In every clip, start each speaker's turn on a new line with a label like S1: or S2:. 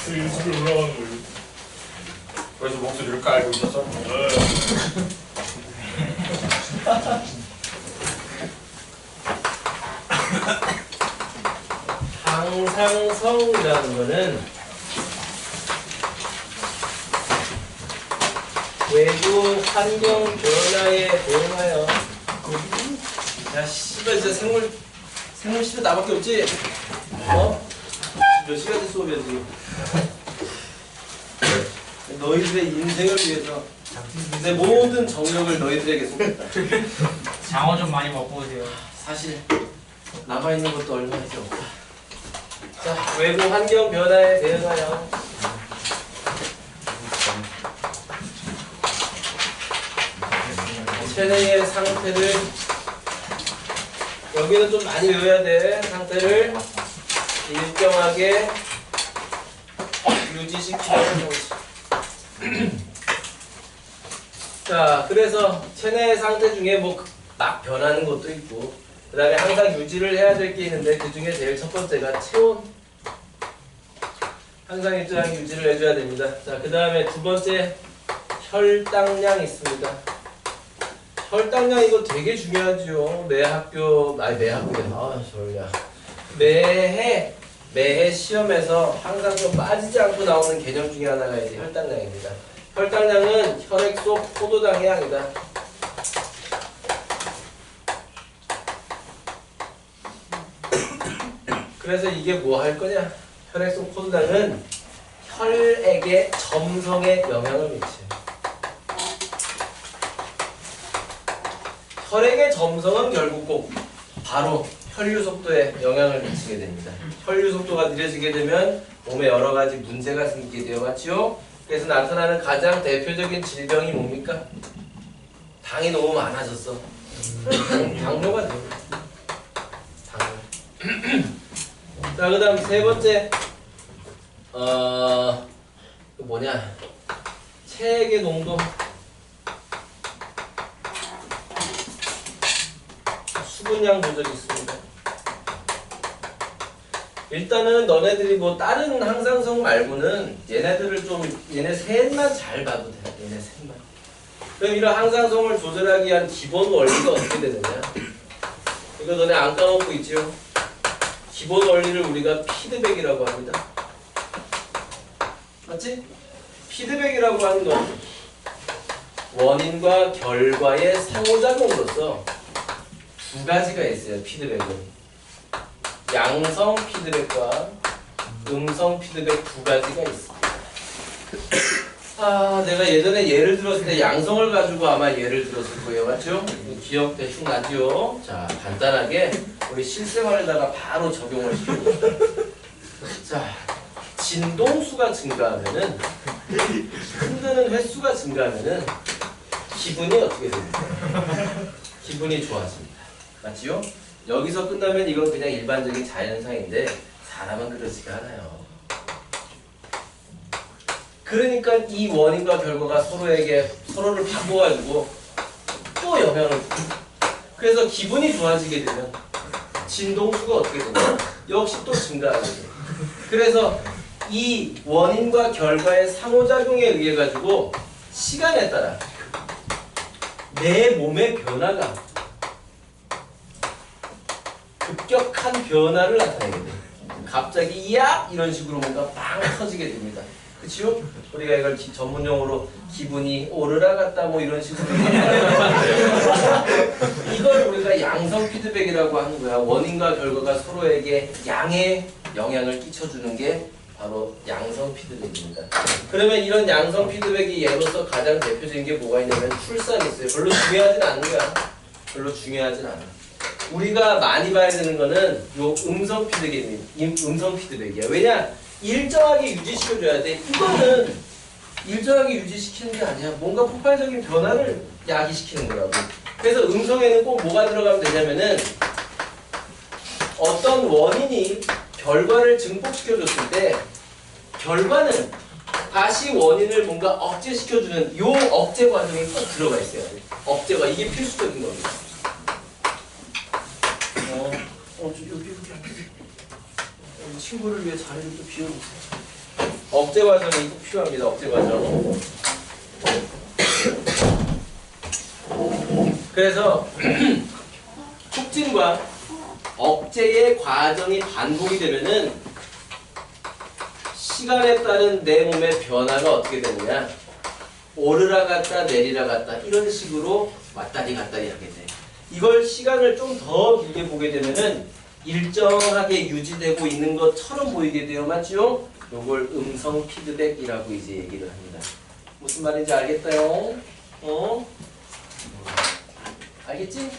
S1: 일찍 올라가는 거예요.
S2: 그래서 목소리를 깔고 있었어?
S3: 항상성이라는 거는 외부 환경 변화에 대응하여. 야 씨발 진짜 생물 씨발 나밖에 없지? 어? 몇 시간째 수업이야 지금? 너희들의 인생을 위해서 내 모든 정력을 너희들에게 쏟았다.
S4: 장어 좀 많이 먹고 오세요.
S3: 사실 남아있는 것도 얼마이지 없다. 자, 외부 환경 변화에 대응하여 체내의 상태를, 여기는 좀 많이 외워야 돼. 상태를 일정하게 유지시키려는 거지. 자, 그래서 체내의 상태 중에 뭐 막 변하는 것도 있고, 그 다음에 항상 유지를 해야 될 게 있는데, 그 중에 제일 첫 번째가 체온. 항상 일정하게 유지를 해줘야 됩니다. 자, 그 다음에 두 번째, 혈당량 있습니다. 혈당량 이거 되게 중요하죠. 매해 시험에서 항상 좀 빠지지 않고 나오는 개념 중에 하나가 이제 혈당량입니다. 혈당량은 혈액 속 포도당의 양이다. 그래서 이게 뭐 할 거냐? 혈액 속 포도당은 혈액의 점성에 영향을 미쳐요. 혈액의 점성은 결국 꼭 바로 혈류 속도에 영향을 미치게 됩니다. 혈류 속도가 느려지게 되면 몸에 여러 가지 문제가 생기게 되어 맞지요? 그래서 나타나는 가장 대표적인 질병이 뭡니까? 당이 너무 많아졌어. 당뇨가 돼요. 당뇨. 자, 그 다음 세 번째, 뭐냐? 체액의 농도. 수분량 조절이 있습니다. 일단은 너네들이 뭐 다른 항상성 말고는 얘네들을 좀, 얘네 셋만 잘 봐도 돼. 얘네 셋만. 그럼 이런 항상성을 조절하기 위한 기본 원리가 어떻게 되느냐? 이거 너네 안 까먹고 있죠? 기본 원리를 우리가 피드백이라고 합니다. 맞지? 피드백이라고 하는 건 원인과 결과의 상호작용으로서 두 가지가 있어요. 피드백은 양성 피드백과 음성 피드백 두 가지가 있습니다. 내가 예전에 예를 들었을 때 양성을 가지고 아마 예를 들었을 거예요. 맞죠? 기억 대충 나죠? 자, 간단하게 우리 실생활에다가 바로 적용을 시켜볼게요. 자, 진동수가 증가하면은, 흔드는 횟수가 증가하면은 기분이 어떻게 됩니까? 기분이 좋아집니다. 맞지요? 여기서 끝나면 이건 그냥 일반적인 자연상인데 사람은 그렇지가 않아요. 그러니까 이 원인과 결과가 서로를 바꿔가지고 또 영향을 줍니다. 그래서 기분이 좋아지게 되면 진동수가 어떻게 되냐? 역시 또 증가하게 돼요. 그래서 이 원인과 결과의 상호작용에 의해 가지고 시간에 따라 내 몸의 변화가 급격한 변화를 나타내게 돼요. 갑자기 야! 이런 식으로 뭔가 빵 터지게 됩니다. 그치요? 우리가 이걸 전문용어로 기분이 오르라 갔다 뭐 이런 식으로 이걸 우리가 양성 피드백이라고 하는 거야. 원인과 결과가 서로에게 양의 영향을 끼쳐주는 게 바로 양성 피드백입니다. 그러면 이런 양성 피드백이 예로서 가장 대표적인 게 뭐가 있냐면 출산이 있어요. 별로 중요하진 않은 거야. 별로 중요하진 않아. 우리가 많이 봐야 되는 거는 요 음성 피드백이야. 왜냐? 일정하게 유지시켜줘야 돼. 이거는 일정하게 유지시키는 게 아니야. 뭔가 폭발적인 변화를 야기시키는 거라고. 그래서 음성에는 꼭 뭐가 들어가면 되냐면은 어떤 원인이 결과를 증폭시켜줬을 때 결과는 다시 원인을 뭔가 억제시켜주는 요 억제 과정이 꼭 들어가 있어야 돼. 억제가 이게 필수적인 겁니다. 여기 친구를 위해 자리를 또 비워주세요. 억제 과정이 꼭 필요합니다. 억제 과정. 그래서 촉진과 억제의 과정이 반복이 되면은 시간에 따른 내 몸의 변화가 어떻게 되느냐? 오르라 갔다 내리라 갔다 이런 식으로 왔다리 갔다리 하게 돼. 이걸 시간을 좀 더 길게 보게 되면은 일정하게 유지되고 있는 것처럼 보이게 돼요. 맞죠? 요걸 음성 피드백이라고 이제 얘기를 합니다. 무슨 말인지 알겠어요? 알겠지?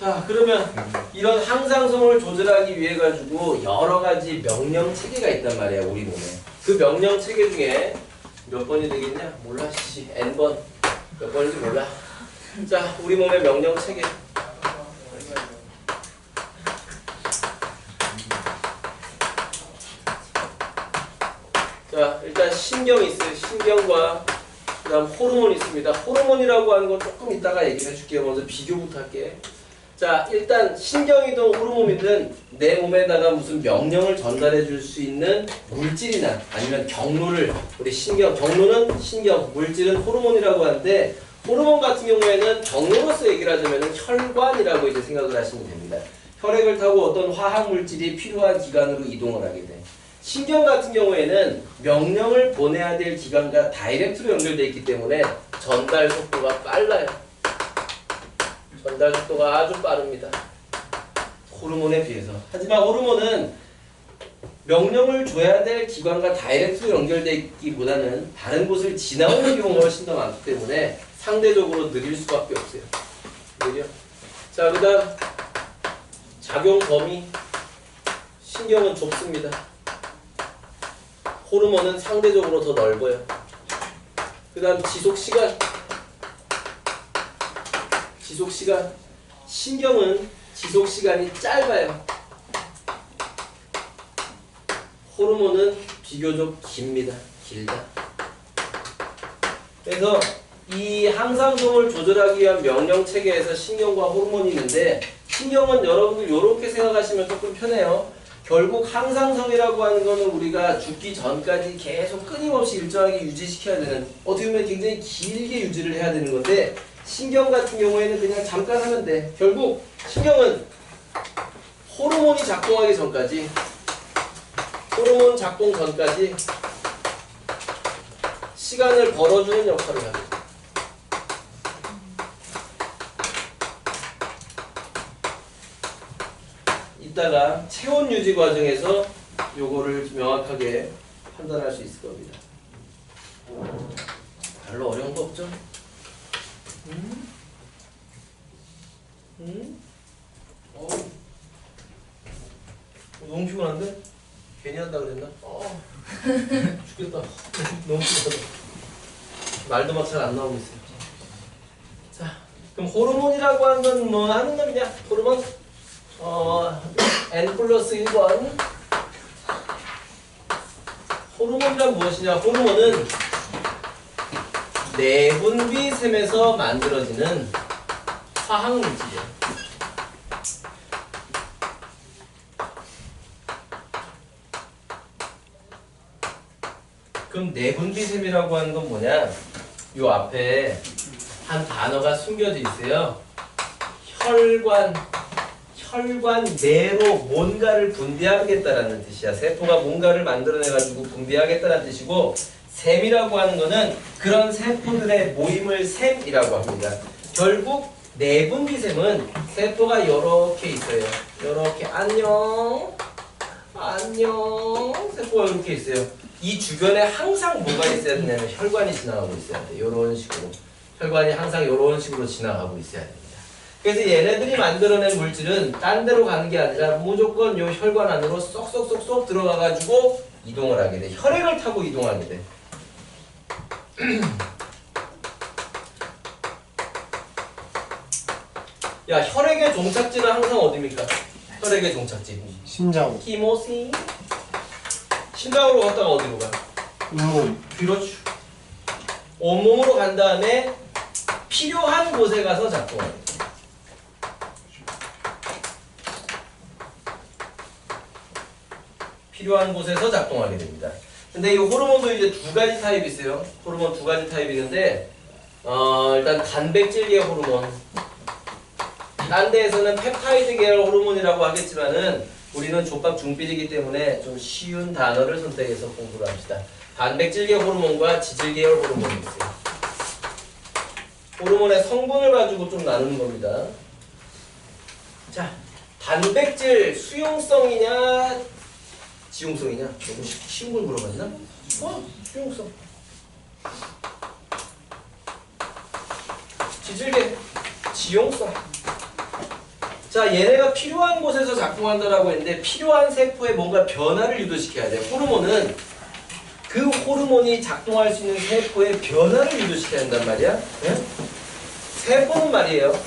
S3: 자, 그러면 이런 항상성을 조절하기 위해 가지고 여러 가지 명령 체계가 있단 말이야, 우리 몸에. 그 명령 체계 중에 몇 번이 되겠냐? 몰라, 씨. N번. 몇 번인지 몰라. 자, 우리 몸의 명령 체계. 자, 일단 신경이 있어요. 신경과 그 다음 호르몬이 있습니다. 호르몬이라고 하는 건 조금 이따가 얘기해 줄게요. 먼저 비교부터 할게. 자, 일단 신경이든 호르몬이든 내 몸에다가 무슨 명령을 전달해 줄 수 있는 물질이나 아니면 경로를 우리 경로는 신경, 물질은 호르몬이라고 하는데 호르몬 같은 경우에는 경로로서 얘기를 하자면 혈관이라고 이제 생각을 하시면 됩니다. 혈액을 타고 어떤 화학 물질이 필요한 기관으로 이동을 하게 돼. 신경 같은 경우에는 명령을 보내야 될 기관과 다이렉트로 연결되어 있기 때문에 전달 속도가 빨라요. 전달 속도가 아주 빠릅니다. 호르몬에 비해서. 하지만 호르몬은 명령을 줘야 될 기관과 다이렉트로 연결되어 있기보다는 다른 곳을 지나오는 경우가 훨씬 더 많기 때문에 상대적으로 느릴 수밖에 없어요. 느려. 자, 그 다음 작용 범위. 신경은 좁습니다. 호르몬은 상대적으로 더 넓어요. 그 다음 지속시간. 지속시간. 신경은 지속시간이 짧아요. 호르몬은 비교적 깁니다. 길다. 그래서 이 항상성을 조절하기 위한 명령 체계에서 신경과 호르몬이 있는데 신경은 여러분들 이렇게 생각하시면 조금 편해요. 결국 항상성이라고 하는 거는 우리가 죽기 전까지 계속 끊임없이 일정하게 유지시켜야 되는, 어떻게 보면 굉장히 길게 유지를 해야 되는 건데 신경 같은 경우에는 그냥 잠깐 하면 돼. 결국 신경은 호르몬이 작동하기 전까지, 호르몬 작동 전까지 시간을 벌어주는 역할을 하게 돼. 이따가 체온 유지 과정에서 요거를 명확하게 판단할 수 있을 겁니다. 별로 어려운 거 없죠? 너무 피곤한데? 괜히 한다 그랬나? 죽겠다. 너무 피곤하다. 말도 막 잘 안 나오고 있어요. 자, 그럼 호르몬이라고 하는 건 뭐 하는 놈이냐? 호르몬? N+1번. 호르몬이란 무엇이냐? 호르몬은 내분비샘에서 만들어지는 화학물질이에요. 그럼 내분비샘이라고 하는 건 뭐냐? 요 앞에 한 단어가 숨겨져 있어요. 혈관 내로 뭔가를 분비하겠다라는 뜻이야. 세포가 뭔가를 만들어내가지고 분비하겠다는 뜻이고, 샘이라고 하는 거는 그런 세포들의 모임을 샘이라고 합니다. 결국 내분비샘은 세포가 이렇게 있어요. 이렇게 안녕 세포가 이렇게 있어요. 이 주변에 항상 뭐가 있어야 되냐면 혈관이 지나가고 있어야 돼. 이런 식으로 혈관이 항상 이런 식으로 지나가고 있어야 됩니다. 그래서 얘네들이 만들어낸 물질은 딴 데로 가는 게 아니라 무조건 요 혈관 안으로 쏙쏙쏙쏙 들어가가지고 이동을 하게 돼. 혈액을 타고 이동하게 돼. 야, 혈액의 종착지는 항상 어디입니까? 혈액의 종착지.
S1: 심장,
S3: 키모시. 심장으로 갔다가 어디로 가?
S1: 잇몸,
S3: 그렇죠. 온몸으로 간 다음에 필요한 곳에 가서 작동하게 돼. 필요한 곳에서 작동하게 됩니다. 근데 이 호르몬도 이제 두 가지 타입이 있어요. 호르몬 두 가지 타입이 있는데 일단 단백질 계열 호르몬. 딴 데에서는 펩타이드 계열 호르몬이라고 하겠지만은 우리는 족밥 중필이기 때문에 좀 쉬운 단어를 선택해서 공부를 합시다. 단백질 계열 호르몬과 지질 계열 호르몬이 있어요. 호르몬의 성분을 가지고 좀 나누는 겁니다. 자, 단백질 수용성이냐 지용성이냐? 너무 쉬운 걸 물어봤나? 수용성. 지질계 지용성. 자, 얘네가 필요한 곳에서 작동한다라고 했는데 필요한 세포에 뭔가 변화를 유도시켜야 돼. 호르몬은 그 호르몬이 작동할 수 있는 세포의 변화를 유도시켜야 한단 말이야. 네? 세포는 말이에요.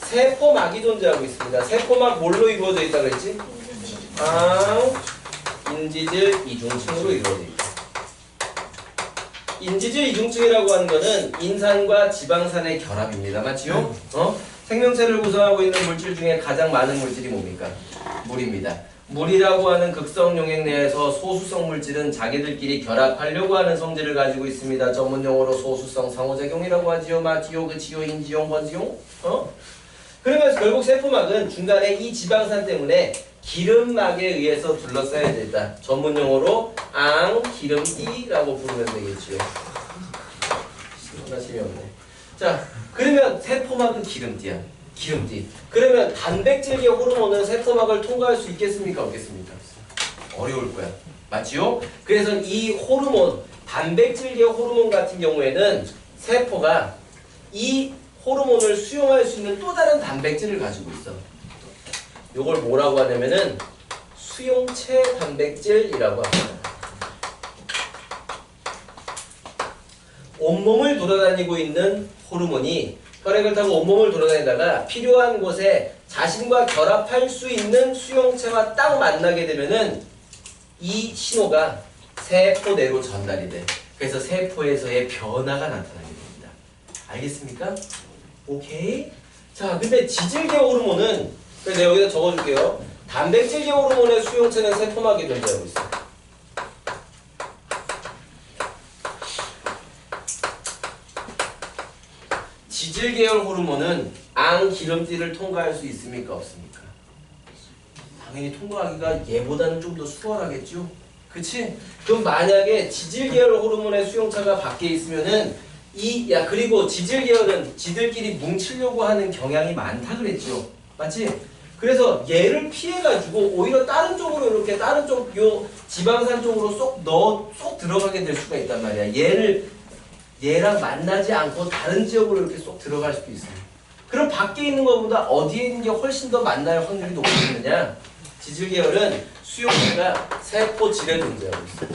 S3: 세포막이 존재하고 있습니다. 세포막 뭘로 이루어져 있다 그랬지? 인지질 이중층으로 이루어져 있다. 인지질 이중층이라고 하는 거는 인산과 지방산의 결합입니다. 맞지요? 생명체를 구성하고 있는 물질 중에 가장 많은 물질이 뭡니까? 물입니다. 물이라고 하는 극성 용액 내에서 소수성 물질은 자기들끼리 결합하려고 하는 성질을 가지고 있습니다. 전문 용어로 소수성 상호작용이라고 하지요. 마지요, 그치요, 인지용, 번지용. 그러면서 결국 세포막은 중간에 이 지방산 때문에 기름막에 의해서 둘러싸여야 된다. 전문 용어로 기름띠라고 부르면 되겠지요. 재미없네. 자, 그러면 세포막은 기름띠야. 기름띠. 그러면 단백질계 호르몬은 세포막을 통과할 수 있겠습니까? 없겠습니까? 어려울 거야. 맞지요? 그래서 이 호르몬, 단백질계 호르몬 같은 경우에는 세포가 이 호르몬을 수용할 수 있는 또 다른 단백질을 가지고 있어. 요걸 뭐라고 하냐면은 수용체 단백질이라고 합니다. 온몸을 돌아다니고 있는 호르몬이 혈액을 타고 온몸을 돌아다니다가 필요한 곳에 자신과 결합할 수 있는 수용체와 딱 만나게 되면은 이 신호가 세포 내로 전달이 돼. 그래서 세포에서의 변화가 나타나게 됩니다. 알겠습니까? 오케이? 자, 근데 지질계 호르몬은, 그래서 내가 여기다 적어줄게요. 단백질계 호르몬의 수용체는 세포막에 존재하고 있어. 지질 계열 호르몬은 기름띠를 통과할 수 있습니까? 없습니까? 당연히 통과하기가 얘보다는 좀 더 수월하겠죠? 그치? 그럼 만약에 지질 계열 호르몬의 수용체가 밖에 있으면은 그리고 지질 계열은 지들끼리 뭉치려고 하는 경향이 많다 그랬죠? 맞지? 그래서 얘를 피해가지고 오히려 다른 쪽으로 이렇게 다른 쪽 요 지방산 쪽으로 쏙 들어가게 될 수가 있단 말이야. 얘랑 만나지 않고 다른 지역으로 이렇게 쏙 들어갈 수도 있어요. 그럼 밖에 있는 것보다 어디에 있는 게 훨씬 더 만날 확률이 높겠느냐? 지질 계열은 수용체가 세포질에 존재하고 있어요.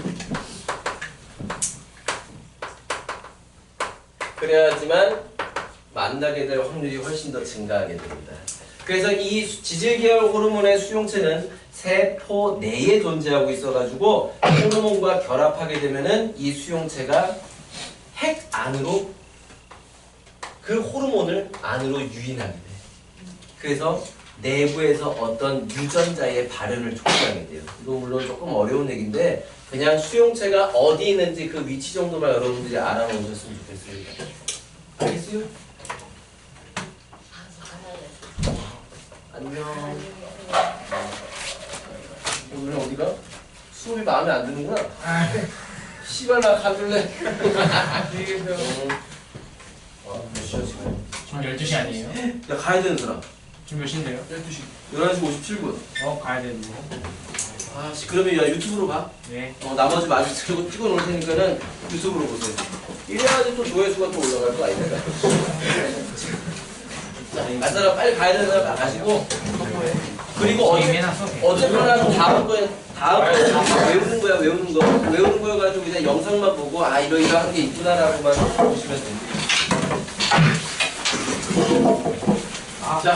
S3: 그래야지만 만나게 될 확률이 훨씬 더 증가하게 됩니다. 그래서 이 지질 계열 호르몬의 수용체는 세포 내에 존재하고 있어가지고 호르몬과 결합하게 되면은 이 수용체가 핵 안으로 그 호르몬을 안으로 유인하게 돼. 그래서 내부에서 어떤 유전자의 발현을 촉진하게 돼요. 이거 물론 조금 어려운 얘기인데 그냥 수용체가 어디 있는지 그 위치 정도만 여러분들이 알아놓으셨으면 좋겠습니다. 알겠어요? 안녕. 오늘 어디가? 수업이 마음에 안 드는구나. 씨발 나 가줄래? 몇 시야 지금?
S4: 전 12시 아니에요?
S3: 야 가야 되는 사람.
S4: 지금 몇 시인데요?
S3: 12시 11시 57분.
S4: 가야 되는 거.
S3: 아씨 그러면 야 유튜브로 봐.
S4: 네.
S3: 나머지 마저 찍어 놓을 테니까는 유튜브로 보세요. 이래야지 또 조회수가 또 올라갈 거 아닙니까? 자, 갈 사람 빨리 가야 되는 사람 나가시고. 그리고 어쨌거나 다음 거에 외우는 거야. 외우는 거 가지고 그냥 영상만 보고 이러이러한 게 있구나라고만 보시면 됩니다. 자,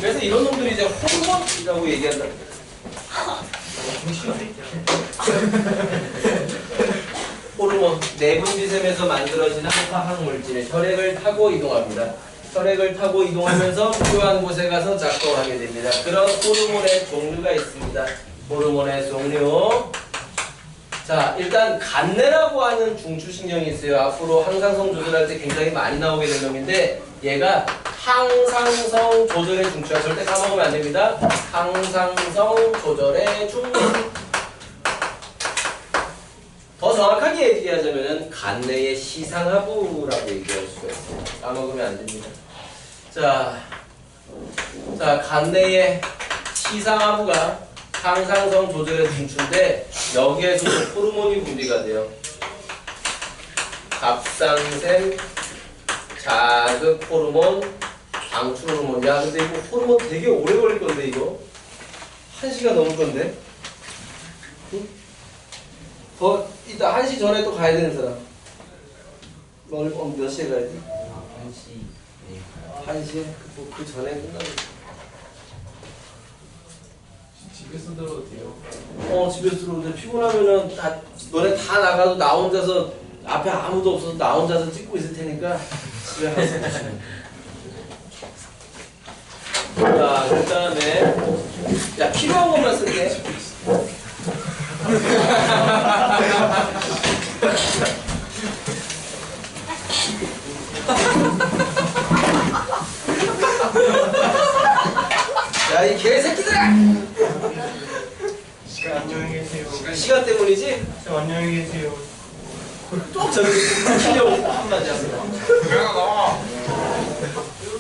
S3: 그래서 이런 놈들이 이제 호르몬이라고 얘기한다. 호르몬 내분비샘에서 만들어지는 화학 물질 혈액을 타고 이동합니다. 혈액을 타고 이동하면서 필요한 곳에 가서 작동하게 됩니다. 그런 호르몬의 종류가 있습니다. 호르몬의 종류. 자, 일단 간내라고 하는 중추신경이 있어요. 앞으로 항상성 조절할 때 굉장히 많이 나오게 될 놈인데 얘가 항상성 조절의 중추야. 절대 까먹으면 안 됩니다. 항상성 조절의 중추. 더 정확하게 얘기하자면 간내의 시상하부라고 얘기할 수가 있어요. 까먹으면 안 됩니다. 자, 간내의 시상하부가 항상성 조절의 중추인데 여기에서 호르몬이 분비가 돼요. 갑상샘, 자극 호르몬, 방출 호르몬. 야, 근데 이거 호르몬 되게 오래 걸릴 건데 이거 1시간 넘을 건데. 응? 이따 1시 전에 또 가야 되는 사람. 오늘 몇 시에 가야 돼? 1시. 1시에? 그 전에 끝나겠다.
S1: 집에서 들어도 돼요?
S3: 집에서 들어오는데 피곤하면은 너네 다 나가도 나 혼자서 앞에 아무도 없어서 나 혼자서 찍고 있을 테니까 집에 가서 보시면. 자, 그 다음에 야, 필요한 것만 쓸게. 야, 이 개새끼들아!
S4: 안녕히 계세요.
S3: 시간 때문이지?
S4: 좀 안녕히 계세요.
S3: 또 저기 키려고 한마디 하세요.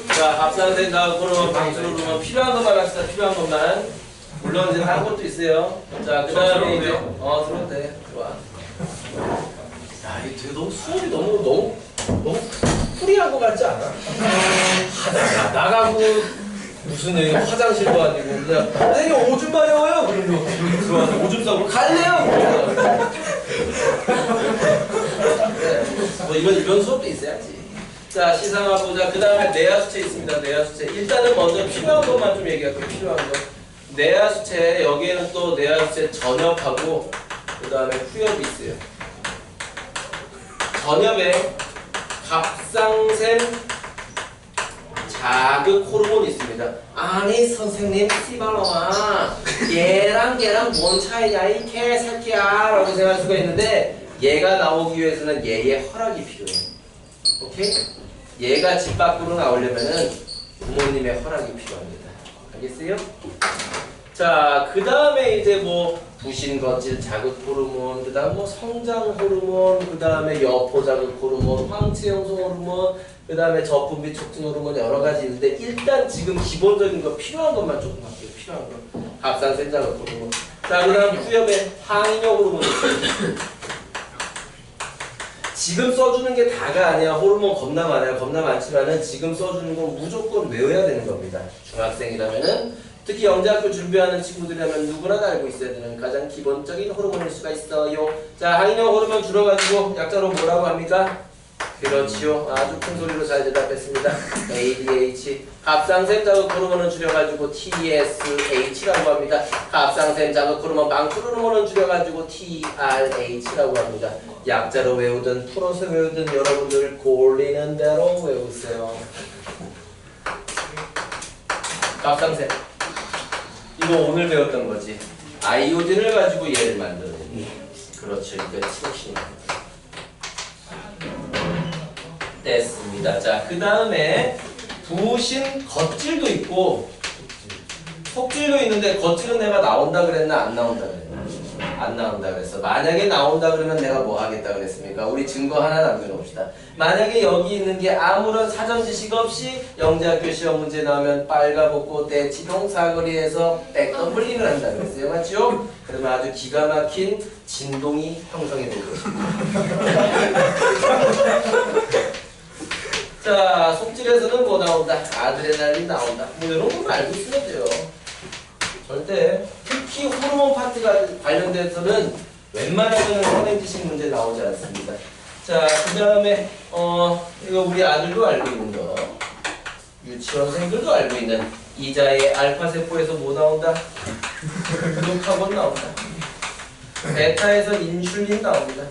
S3: 자, 갑상샘 자극으로 방출로 필요한 것만 합시다. 필요한 것만. 물론 이제 다른 것도 있어요. 자, 그 다음에 이제 들어도 돼. 좋아. 야, 이게 너무 수업이 너무 풀이한 것 같지 않아? 하다가 나가고 무슨 얘기 화장실도 아니고 그냥 선생님 오줌 마려워요. 그러면 들어와서 오줌 싸고 갈래요. 뭐 이런 수업도 있어야지. 자, 시상하고자 그 다음에 내하수체 있습니다. 내하수체. 일단은 먼저 필요한 것만 좀 얘기할게요. 필요한 거. 내하수체 여기에는 또 내하수체 전엽하고 그 다음에 후엽이 있어요. 전엽에 갑상샘 자극 호르몬이 있습니다. 아니 선생님 씨발놈아 얘랑 걔랑 뭔 차이냐 이 개새끼야 라고 생각할 수가 있는데 얘가 나오기 위해서는 얘의 허락이 필요해요. 오케이? 얘가 집 밖으로 나오려면은 부모님의 허락이 필요합니다. 알겠어요? 자, 그 다음에 이제 뭐 부신거질 자극 호르몬, 그 다음 뭐 성장 호르몬, 그 다음에 여포 자극 호르몬, 황체 형성 호르몬, 그 다음에 저분비 촉진 호르몬 여러 가지 있는데 일단 지금 기본적인 거 필요한 것만 조금 할게요. 필요한 거. 갑상샘 자극 호르몬. 자, 그 다음 후엽에 항인형 호르몬. 지금 써주는 게 다가 아니야. 호르몬 겁나 많아요. 겁나 많지만은 지금 써주는 건 무조건 외워야 되는 겁니다. 중학생이라면은 특히 영재학교 준비하는 친구들이라면 누구나 다 알고 있어야 되는 가장 기본적인 호르몬일 수가 있어요. 자, 항인형 호르몬 줄여가지고 약자로 뭐라고 합니까? 그렇지요. 아주 큰 소리로 잘 대답했습니다. ADH. 갑상샘 자극 호르몬은 줄여가지고 TSH라고 합니다. 갑상샘 자극 호르몬 방출 호르몬은 줄여가지고 TRH라고 합니다. 약자로 외우든 풀어서 외우든 여러분들 골리는 대로 외우세요. 갑상샘. 이거 오늘 배웠던 거지. 아이오딘을 가지고 얘를 만들어냅니다. 그렇죠. 이거 티록신입니다. 됐습니다. 자, 그 다음에 부신 겉질도 있고 속질도 있는데 겉질은 내가 나온다 그랬나 안 나온다 그랬나? 안 나온다 그랬어. 만약에 나온다 그러면 내가 뭐 하겠다 그랬습니까? 우리 증거 하나 남겨놓읍시다. 만약에 여기 있는 게 아무런 사전 지식 없이 영재학교 시험 문제 나오면 빨가벗고 대치동 사거리에서 백덤블링을 한다 그랬어요. 맞죠? 그러면 아주 기가 막힌 진동이 형성이 될 것입니다. 자, 속질에서는 뭐 나온다? 아드레날린 나온다. 뭐 이런 거 알고 있으면 돼요. 절대 특히 호르몬 파트가 관련돼서는 웬만하면 선행지식 문제 나오지 않습니다. 자, 그 다음에 이거 우리 아들도 알고 있는 거, 유치원생들도 알고 있는 이자의 알파 세포에서 뭐 나온다? 글루카곤 나온다. 베타에서 인슐린 나옵니다.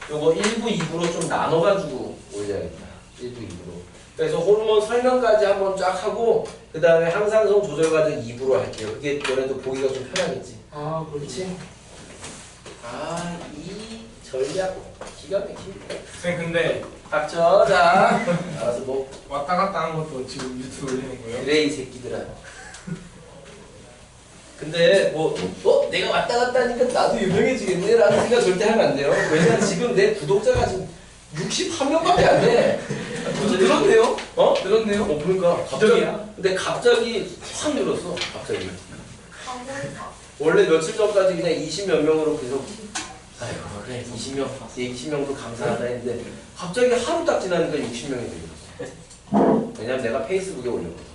S3: 요거 1부, 2부로 좀 나눠가지고 올려야겠다. 1부, 2부로. 그래서 호르몬 설명까지 한번 쫙 하고 그 다음에 항상성 조절 과정 2부로 할게요. 그게 너네도 보기가 좀 편하겠지.
S1: 아,
S3: 그렇지? 아, 이 전략 기가 막히네.
S4: 쌤 근데
S3: 닥쳐. 자, 알아서 뭐
S4: 왔다 갔다 하는 것도 지금 유튜브 올리는 거예요?
S3: 그래 이 새끼들아. 근데 뭐 내가 왔다 갔다 하니까 나도 유명해지겠네 라는 생각 절대 하면 안 돼요. 왜냐면 지금 내 구독자가 지금 61명밖에 안 돼.
S1: 늘었네요?
S3: 어?
S1: 늘었네요?
S3: 그러니까 갑자기.
S1: 기적이야.
S3: 근데 갑자기 확 늘었어. 갑자기. 원래 며칠 전까지 그냥 20몇 명으로 계속 아이고 그래 20명도 감사하다 했는데 갑자기 하루 딱 지나니까 60명이 되었어. 왜냐면 내가 페이스북에 올렸거든.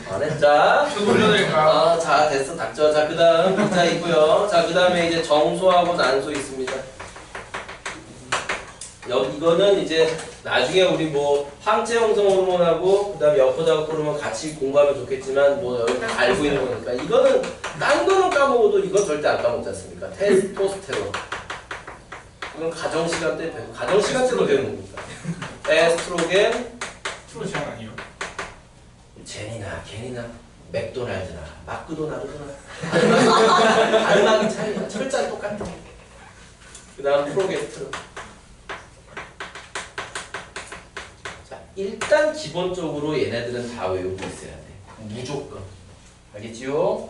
S3: 안 했자.
S4: 저도 올려드릴까요?
S3: 자 됐어 닥쳐. 자 그다음 문자 있고요. 자 그다음에 이제 정소하고 난소 있습니다. 이거는 이제 나중에 우리 뭐 항체 형성 호르몬하고 그다음에 여포자극 호르몬 같이 공부하면 좋겠지만 뭐 여기 다 알고 있는 거니까 이거는 딴 거는 까먹어도 이건 절대 안 까먹지 않습니까? 테스토스테론. 이건 가정 시간 때 배우. 가정 시간 때도 배우는 겁니다. 에스트로겐,
S4: 트로시안 아니에요?
S3: 제니나 겐이나 맥도날드나 마크도나르드나 발음하기 차이나 철자는 똑같아. 그다음 프로게스테론. 일단 기본적으로 얘네들은 다 외우고 있어야 돼. 무조건. 알겠지요?